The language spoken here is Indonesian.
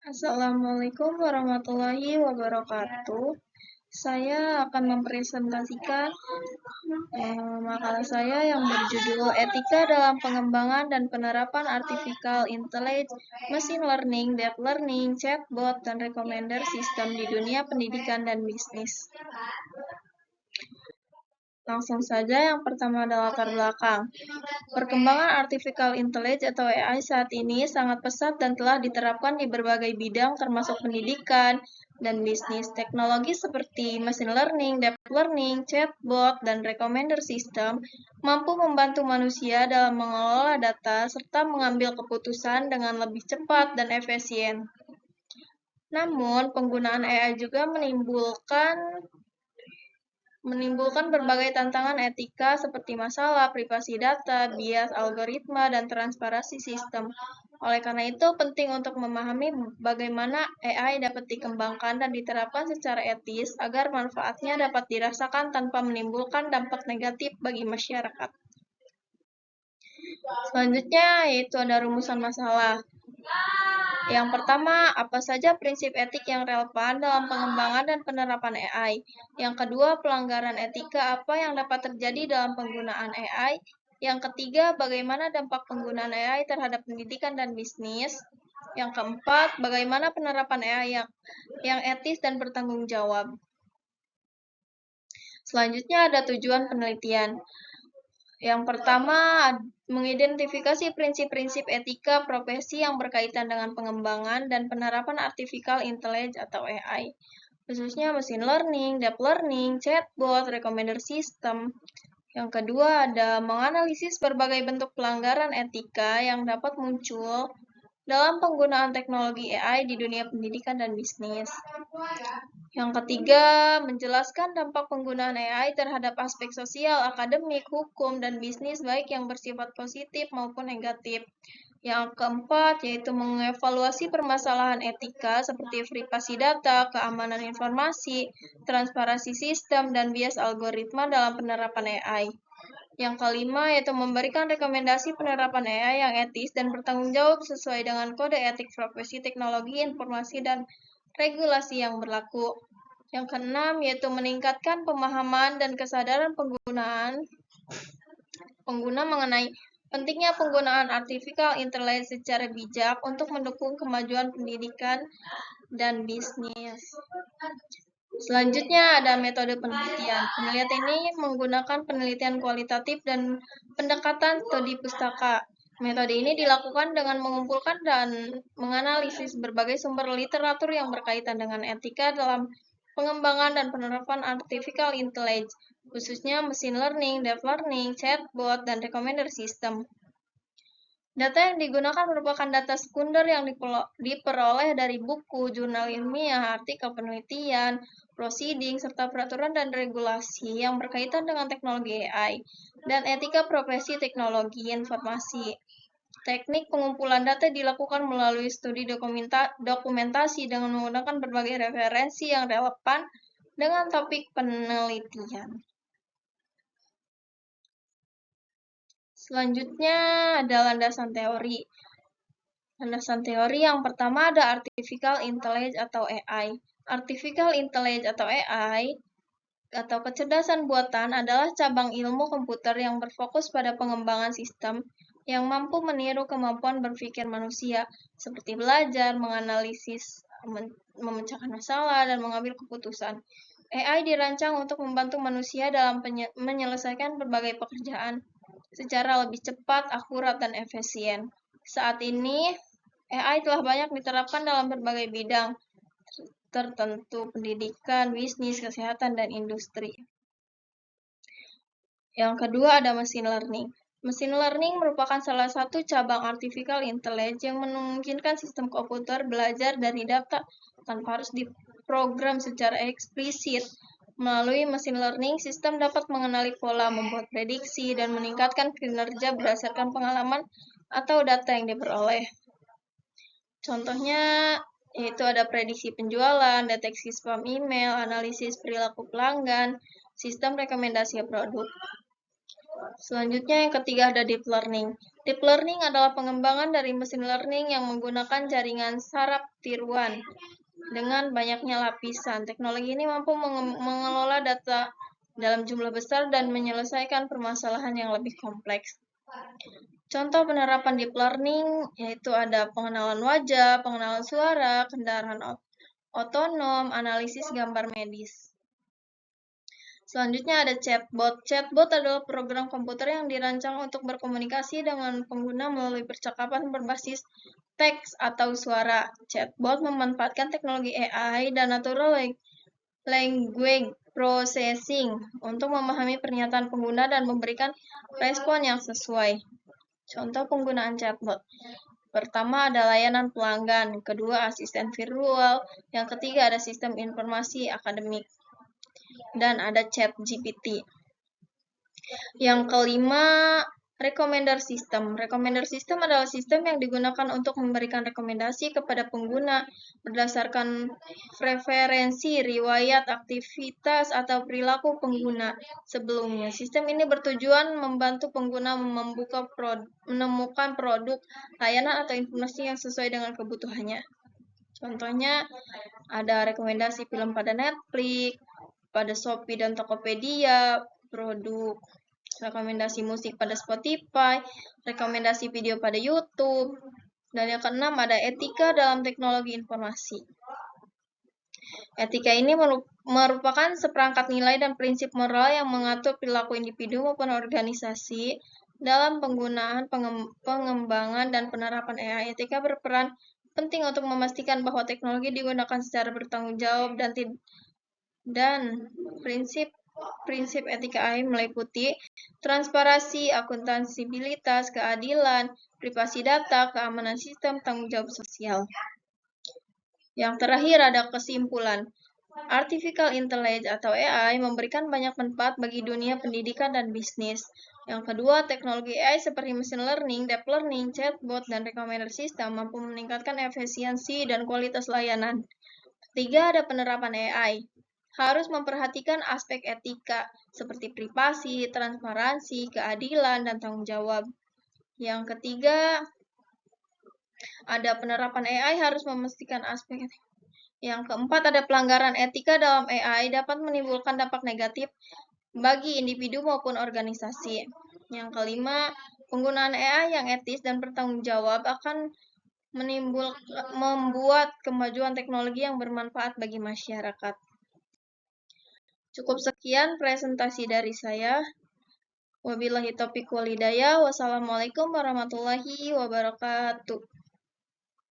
Assalamualaikum warahmatullahi wabarakatuh. Saya akan mempresentasikan makalah saya yang berjudul Etika dalam Pengembangan dan Penerapan Artificial Intelligence, Machine Learning, Deep Learning, Chatbot, dan Recommender System di dunia pendidikan dan bisnis. Langsung saja, yang pertama adalah latar belakang. Perkembangan Artificial Intelligence atau AI saat ini sangat pesat dan telah diterapkan di berbagai bidang termasuk pendidikan dan bisnis. Teknologi seperti machine learning, deep learning, chatbot, dan recommender system mampu membantu manusia dalam mengelola data serta mengambil keputusan dengan lebih cepat dan efisien. Namun, penggunaan AI juga menimbulkan berbagai tantangan etika seperti masalah privasi data, bias algoritma, dan transparansi sistem. Oleh karena itu, penting untuk memahami bagaimana AI dapat dikembangkan dan diterapkan secara etis agar manfaatnya dapat dirasakan tanpa menimbulkan dampak negatif bagi masyarakat. Selanjutnya, yaitu ada rumusan masalah. Yang pertama, apa saja prinsip etik yang relevan dalam pengembangan dan penerapan AI? Yang kedua, pelanggaran etika apa yang dapat terjadi dalam penggunaan AI? Yang ketiga, bagaimana dampak penggunaan AI terhadap pendidikan dan bisnis? Yang keempat, bagaimana penerapan AI yang etis dan bertanggung jawab? Selanjutnya ada tujuan penelitian. Yang pertama, mengidentifikasi prinsip-prinsip etika profesi yang berkaitan dengan pengembangan dan penerapan artificial intelligence atau AI, khususnya machine learning, deep learning, chatbot, recommender system. Yang kedua, ada menganalisis berbagai bentuk pelanggaran etika yang dapat muncul dalam penggunaan teknologi AI di dunia pendidikan dan bisnis. Yang ketiga, menjelaskan dampak penggunaan AI terhadap aspek sosial, akademik, hukum, dan bisnis baik yang bersifat positif maupun negatif. Yang keempat, yaitu mengevaluasi permasalahan etika seperti privasi data, keamanan informasi, transparansi sistem, dan bias algoritma dalam penerapan AI. Yang kelima, yaitu memberikan rekomendasi penerapan AI yang etis dan bertanggung jawab sesuai dengan kode etik profesi teknologi informasi dan regulasi yang berlaku. Yang keenam, yaitu meningkatkan pemahaman dan kesadaran pengguna mengenai pentingnya penggunaan artificial intelligence secara bijak untuk mendukung kemajuan pendidikan dan bisnis. Selanjutnya ada metode penelitian. Penelitian ini menggunakan penelitian kualitatif dan pendekatan studi pustaka. Metode ini dilakukan dengan mengumpulkan dan menganalisis berbagai sumber literatur yang berkaitan dengan etika dalam pengembangan dan penerapan artificial intelligence, khususnya machine learning, deep learning, chatbot, dan recommender system. Data yang digunakan merupakan data sekunder yang diperoleh dari buku, jurnal ilmiah, artikel penelitian, proceeding, serta peraturan dan regulasi yang berkaitan dengan teknologi AI dan etika profesi teknologi informasi. Teknik pengumpulan data dilakukan melalui studi dokumentasi dengan menggunakan berbagai referensi yang relevan dengan topik penelitian. Selanjutnya ada landasan teori. Landasan teori yang pertama ada Artificial Intelligence atau AI. Artificial Intelligence atau AI atau kecerdasan buatan adalah cabang ilmu komputer yang berfokus pada pengembangan sistem yang mampu meniru kemampuan berpikir manusia, seperti belajar, menganalisis, memecahkan masalah, dan mengambil keputusan. AI dirancang untuk membantu manusia dalam menyelesaikan berbagai pekerjaan secara lebih cepat, akurat, dan efisien. Saat ini, AI telah banyak diterapkan dalam berbagai bidang tertentu, pendidikan, bisnis, kesehatan, dan industri. Yang kedua ada machine learning. Machine learning merupakan salah satu cabang artificial intelligence yang memungkinkan sistem komputer belajar dari data tanpa harus diprogram secara eksplisit. Melalui machine learning, sistem dapat mengenali pola, membuat prediksi, dan meningkatkan kinerja berdasarkan pengalaman atau data yang diperoleh. Contohnya yaitu ada prediksi penjualan, deteksi spam email, analisis perilaku pelanggan, sistem rekomendasi produk. Selanjutnya yang ketiga ada deep learning. Deep learning adalah pengembangan dari mesin learning yang menggunakan jaringan saraf tiruan dengan banyaknya lapisan. Teknologi ini mampu mengelola data dalam jumlah besar dan menyelesaikan permasalahan yang lebih kompleks. Contoh penerapan deep learning yaitu ada pengenalan wajah, pengenalan suara, kendaraan otonom, analisis gambar medis. Selanjutnya ada chatbot. Chatbot adalah program komputer yang dirancang untuk berkomunikasi dengan pengguna melalui percakapan berbasis teks atau suara. Chatbot memanfaatkan teknologi AI dan natural language processing untuk memahami pernyataan pengguna dan memberikan respon yang sesuai. Contoh penggunaan chatbot. Pertama ada layanan pelanggan, kedua asisten virtual, yang ketiga ada sistem informasi akademik, dan ada chat GPT. Yang kelima, recommender system. Recommender system adalah sistem yang digunakan untuk memberikan rekomendasi kepada pengguna berdasarkan preferensi, riwayat, aktivitas, atau perilaku pengguna sebelumnya. Sistem ini bertujuan membantu pengguna menemukan produk, layanan, atau informasi yang sesuai dengan kebutuhannya. Contohnya, ada rekomendasi film pada Netflix, pada Shopee dan Tokopedia, produk, rekomendasi musik pada Spotify, rekomendasi video pada YouTube, dan yang keenam ada etika dalam teknologi informasi. Etika ini merupakan seperangkat nilai dan prinsip moral yang mengatur perilaku individu maupun organisasi dalam penggunaan, pengembangan, dan penerapan AI. Etika berperan penting untuk memastikan bahwa teknologi digunakan secara bertanggung jawab dan prinsip etika AI meliputi transparansi, akuntabilitas, keadilan, privasi data, keamanan sistem, tanggung jawab sosial. Yang terakhir ada kesimpulan. Artificial Intelligence atau AI memberikan banyak manfaat bagi dunia pendidikan dan bisnis. Yang kedua, teknologi AI seperti machine learning, deep learning, chatbot, dan recommender system mampu meningkatkan efisiensi dan kualitas layanan. Ketiga, ada penerapan AI. Harus memperhatikan aspek etika seperti privasi, transparansi, keadilan, dan tanggung jawab. Yang ketiga, ada penerapan AI harus memastikan aspek etika. Yang keempat, ada pelanggaran etika dalam AI dapat menimbulkan dampak negatif bagi individu maupun organisasi. Yang kelima, penggunaan AI yang etis dan bertanggung jawab akan membuat kemajuan teknologi yang bermanfaat bagi masyarakat. Cukup sekian presentasi dari saya. Wabillahi taufiq wal hidayah. Wassalamualaikum warahmatullahi wabarakatuh.